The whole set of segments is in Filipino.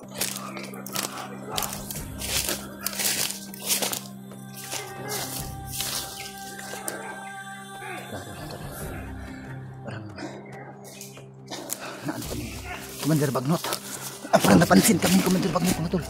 Parang naan kami Commander Bagnot. Parang napansin kami Commander Bagnot mga tol.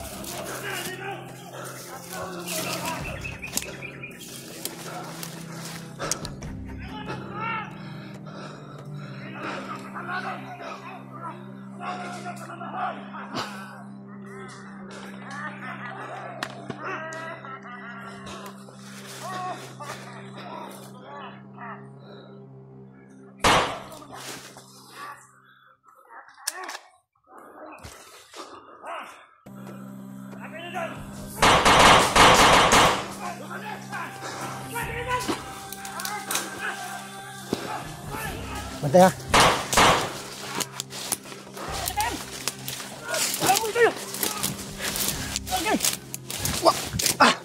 Bantay ha. Wah. Ah.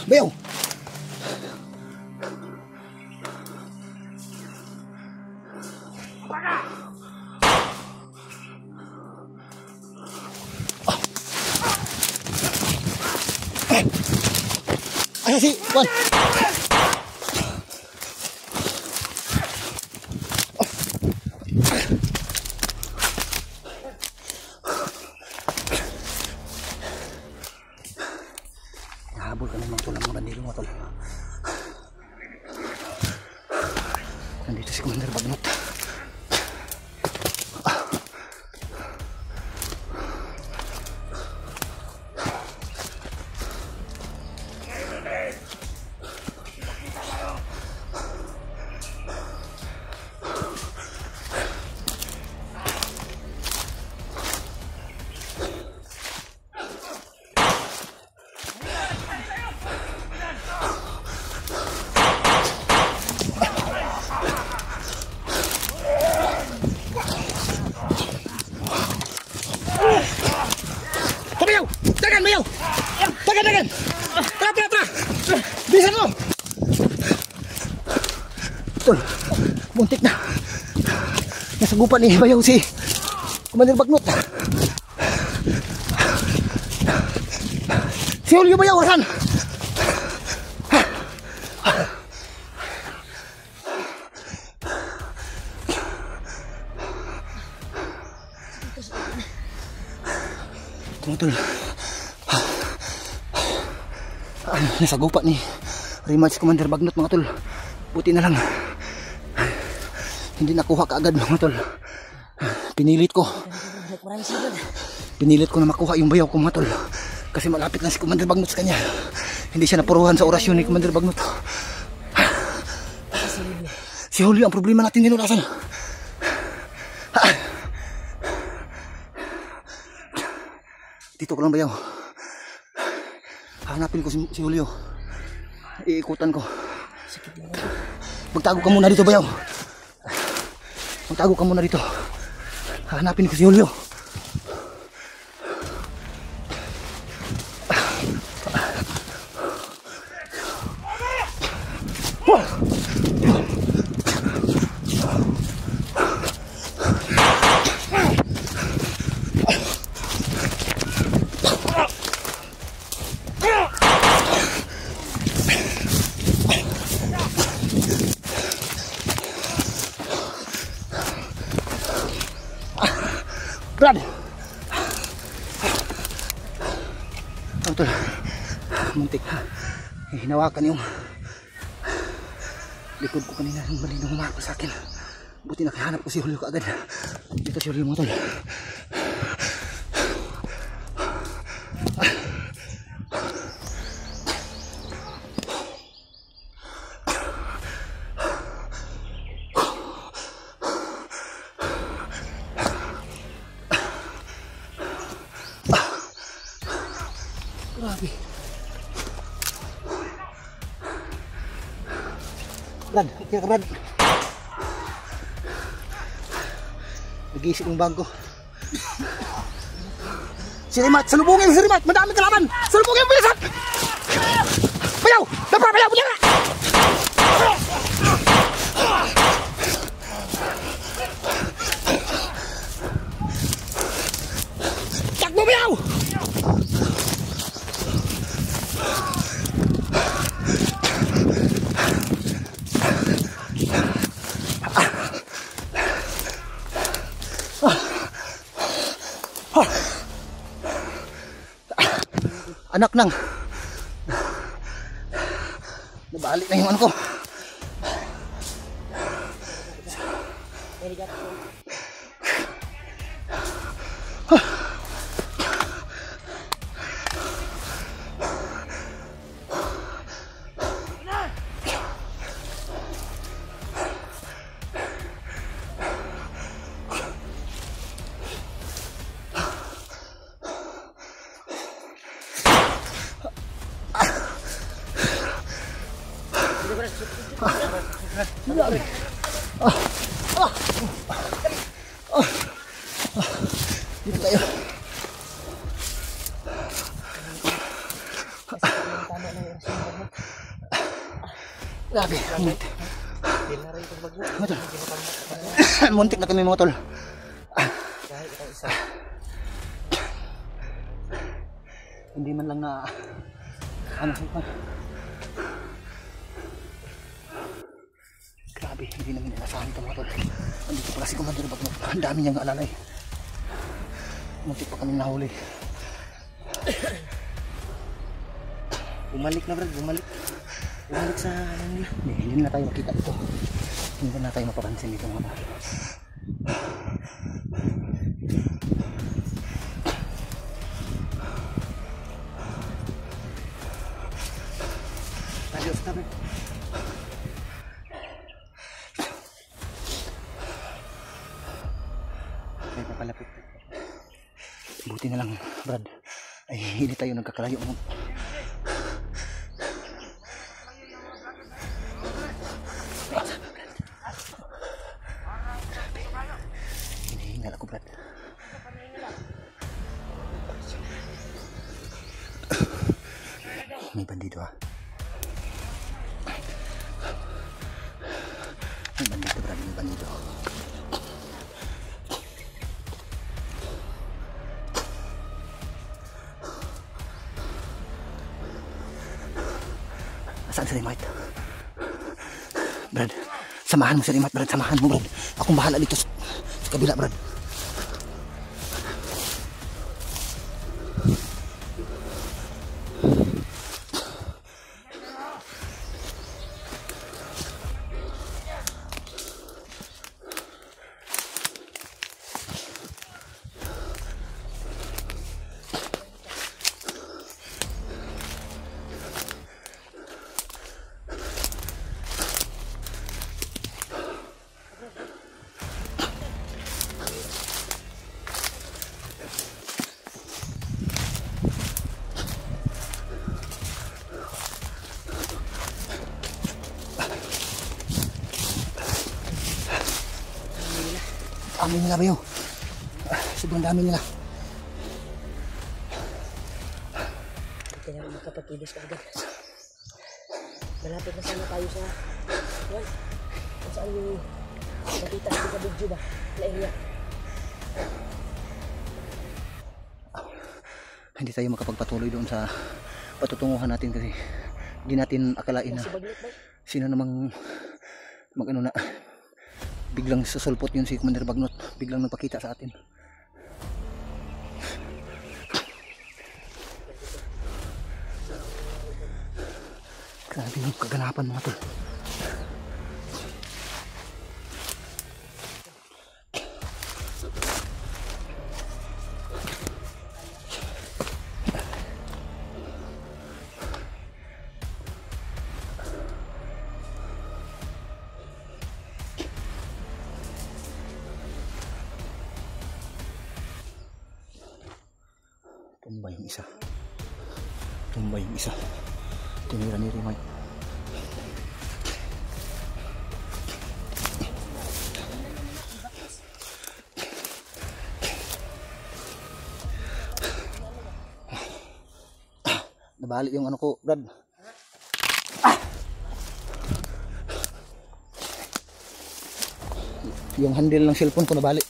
Bayaw. Ayo si Juan. Nahabol ka ng mga tulang mga bandilo mga tol. Nandito si Commander Bagnot. Bayaw! Dagan! Tara! Bisa mo! Tol, muntik na. Nasagupan ni Bayaw si Commander Bagnot. Si Julio Bayaw, asan? Tol. Nasagupa ni rematch Commander Bagnot mga tol. Buti na lang hindi nakuha kaagad mga tol. Pinilit ko na makuha yung bayaw ko mga tol, kasi malapit lang si Commander Bagnot sa kanya. Hindi siya napuruhan sa orasyon ni Commander Bagnot. Si Julio ang problema natin din. Asan? Dito ko lang bayaw. Hanapin ko si Julio. Iikutan ko. Magtago ka muna dito bayaw. Magtago ka muna dito. Hanapin ko si Julio. Brad, tol, muntik hinawakan yung likod ko kanina ng balindong humako sa akin. Buti nakahanap ko si Julio kaagad. Dito si Julio mga tol. Grabe. Brad, kaya ka Brad. Nag-iisip yung bag ko. Si Rimat, salubungin si Rimat. Madami kalaban. Salubungin mo bilisan. Bayaw! Bayaw! anak ng nabali na yung ano ko. Dito tayo. Grabe, muntik. Muntik na kami mga tol. Hindi man lang na ano pa. Grabe, hindi namin inasahan ito mga tol. Andito pala si Commander Bagnot. Ang dami niyang alalay. Muntik pa kami nahuli. Bumalik na Brad, bumalik. Bumalik sa ano nila. Hindi na tayo makita ito. Hindi na tayo mapapansin dito mga tol. Adios na Brad. May papalapit. Buti na lang Brad. Ay hindi tayo nagkakalayo. Hinihingal ako Brad. May bandido ha. May bandido Brad, may bandido. Saan si Rimite? Brad, samahan mo si Rimite Brad, samahan mo Brad. Akong bahala dito sa kabila Brad. Dami nila ba yun? Sobrang dami nila. Kaya makapagkilos ka agad. Malapit na sana tayo sa well, kung saan yung nakita natin sa video ba? Lainga. Hindi tayo makapagpatuloy doon sa patutunguhan natin kasi hindi natin akalain na sino namang mag-ano na biglang sasulpot yun si Commander Bagnot, biglang nagpakita sa atin. Grabe yung kaganapan mga tol. Tumba yung isa. Tumba yung isa. Tinira ni Rimite. Nabali yung ano ko, Brad. Yung handle ng cellphone ko nabali.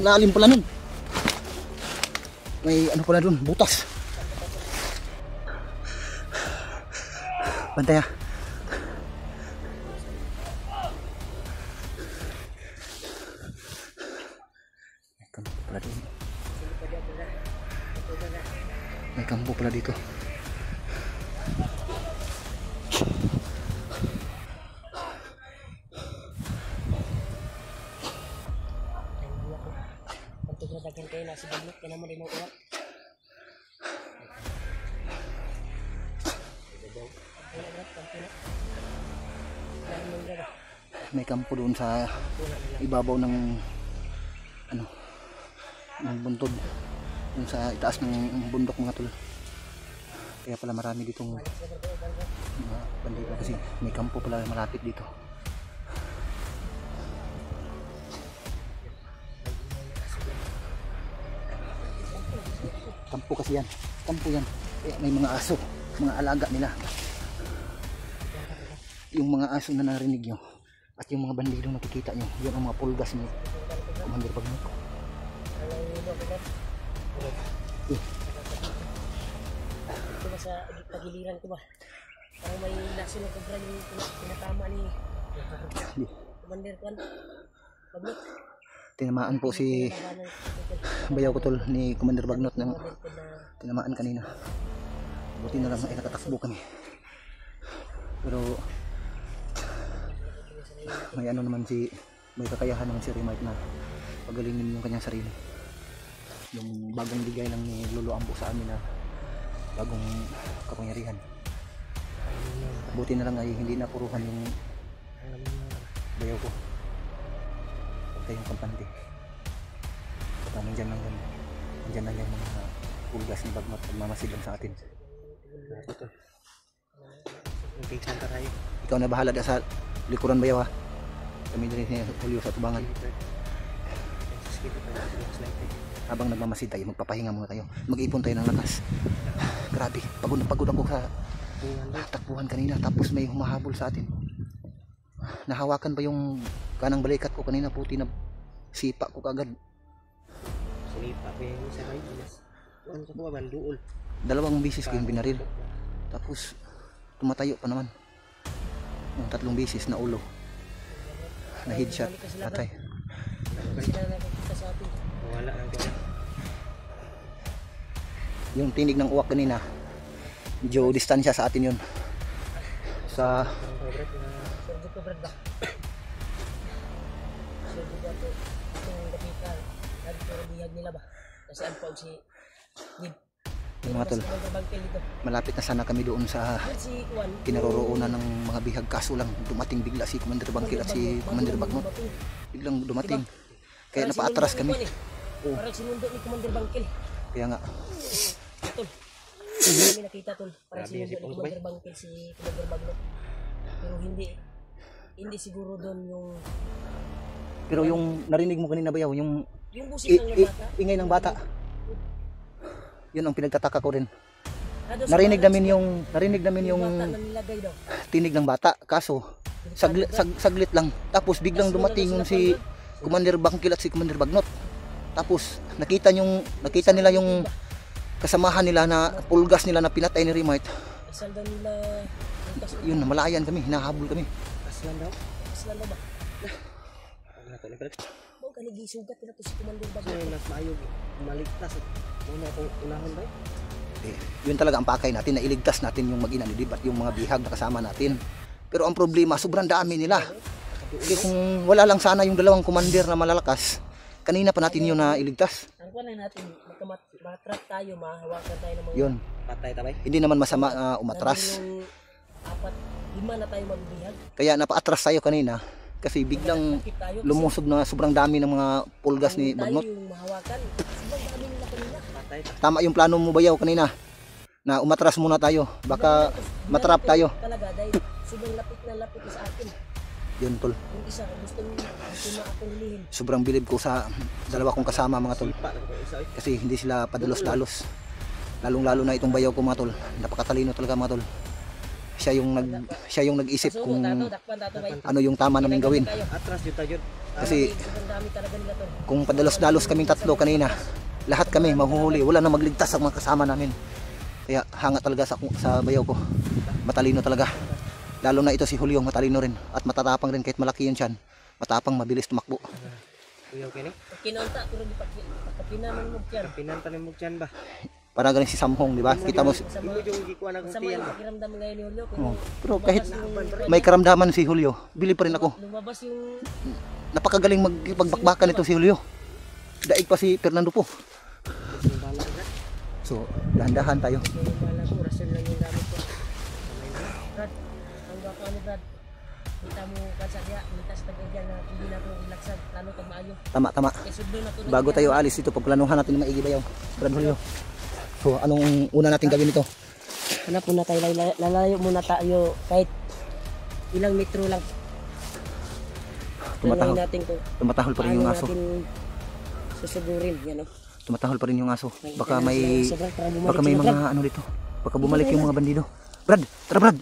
Ang lalim pala nun. May ano pala dun, butas. Bantay ha. May kampo pala dito. Daghan kayo nasa baglot ka naman din ang uwak. May kampo doon sa ibabaw ng ano, ng buntod, doon sa itaas ng bundok mga tol. Kaya pala marami ditong mga bandito kasi may kampo pala malapit dito. Kampo kasi yan, kampo yan. Kaya may mga aso, mga alaga nila. Yung mga aso na narinig nyo at yung mga bandidong nakikita nyo, yan ang mga pulgas ni Commander Bagnot. Ito ba sa tagiliran ko ba? Parang may laso ng kobra yung pinatama ni Commander Bagnot. Tinamaan po si bayaw ko tol ni Commander Bagnot ng tinamaan kanina. Buti na lang ay nakatakbo kami. Pero may ano naman may kakayahan naman si Remite na pagalingin yung kanyang sarili. Yung bagong bigay lang ni Lolo Ambo sa amin na bagong kapangyarihan. Buti na lang ay hindi napuruhan yung bayaw ko. Yung kampante. Saka nandyan lang yung mga pulgas ni Bagnot pagmamasid lang sa atin. Ikaw na bahala sa likuran bayaw ha. Kami din ni Julio sa tubangan. Habang nagmamasid tayo, magpapahinga muna tayo. Mag-ipon tayo ng lakas. Grabe, pagod na pagod ako sa takbuhan kanina. Tapos may humahabol sa atin. Nahawakan ba yung kanang balikat ko kanina, puti na sipa ko kagad. Sinipa ko yung isa kayo. Ano ko ba banduol? 2 bisis ko yung binaril. Tapos tumatayo pa naman. Yung 3 bisis na ulo. Na headshot. Atay. Wala lang ko. Yung tinig ng uwak kanina, medyo distansya sa atin yun. Sa nila ba? Kasi ang pag si yung mga tol, malapit na sana kami doon sa kinaroroonan ng mga bihag, kaso lang dumating bigla si Commander Bangkil at si Commander Bagnot. Biglang dumating. Kaya napaatras kami. Parang sinundo ni Commander Bangkil. Kaya nga. Tol. Hindi nakita tol. Parang sinundo ni Commander Bangkil si Commander Bagnot. Pero hindi siguro doon yung. Pero yung narinig mo kanina ba yung busik ng bata? Ingay ng bata. Yun ang pinagtataka ko rin. Narinig namin yung tinig ng bata, kaso saglit lang. Tapos biglang dumating yung si Commander Bangkil at si Commander Bagnot. Tapos nakita nila yung kasamahan nila na pulgas nila na pinatay ni Remite. Yun, malayan kami, hinahabol kami. Aslan daw ba? Bang kanigi sugat nila to si Commander Bagnot. Mas maayog maligtas at muna akong unahon ba? Yun talaga ang pakay natin, na iligtas natin yung mag-ina ni Dib at yung mga bihag na kasama natin. Pero ang problema, sobrang dami nila. Kasi kung wala lang sana yung 2 commander na malalakas, kanina pa natin yun na iligtas. Ang kunan natin, matrap tayo, mahawakan tayo ng mga yun. Patay tabay. Hindi naman masama umatras. 4-5 na tayo magbihag. Kaya napaatras tayo kanina kasi biglang lumusog na sobrang dami ng mga pulgas ni Bagnot. Tama yung plano mo bayaw kanina na umatras muna tayo, baka matrap tayo. Talaga dahil sobrang lapit sa atin. Yun tol. Yung isa gusto na akong hulihin. Sobrang bilib ko sa 2 kong kasama mga tol. Kasi hindi sila padalos-dalos. Lalong-lalo na itong bayaw ko mga tol. Napakatalino talaga mga tol. Siya yung nag-isip kung ano yung tama naming gawin. Kasi kung padalos-dalos kaming 3 kanina, lahat kami mahuhuli, wala na magligtas sa mga kasama namin. Kaya hanga talaga sa bayaw ko. matalino talaga. Lalo na ito si Julio, matalino rin. At matatapang rin kahit malaki yun siyan. Matapang, mabilis tumakbo. Kuya okay ni? Kinonta, pero di pagkapinaman mo dyan. Pinanta ni mo dyan ba? Parang galing si Samhong, di ba? Kita mo, Sa Imo mga, yung gikuha na kong sa tiyan mga ba? pakiramdam ngayon ni Julio. oh, pero kahit Lumabas may karamdaman si Julio, bili pa rin ako. lumabas yung Napakagaling magpagbakbakan ito si Julio. Daig pa si Fernando po. So, dahan-dahan tayo. yung bala ko, rason lang yung gamit ko. Brad, ang baka ni Brad. Kita mo kansa diya, mitas na ganyan na hindi na ito ilaksan, lalo pag maayo. Tama, tama. Kaya sudlo na ito. Bago tayo alis dito, pagplanuhan natin ng maigi bayaw. Brad Julio. So, anong una natin gawin ito? Hanap muna tayo, lalayo muna tayo kahit ilang metro lang. Tumatahol. Tumatahol natin kung Tumatahol pa rin yung aso. natin susugurin, yan o. Tumatahol pa rin yung aso. Baka Kailangan may sila sobrang para bumalik baka may sila, mga Brad. ano dito. Baka bumalik yung mga bandido. Brad, tara Brad.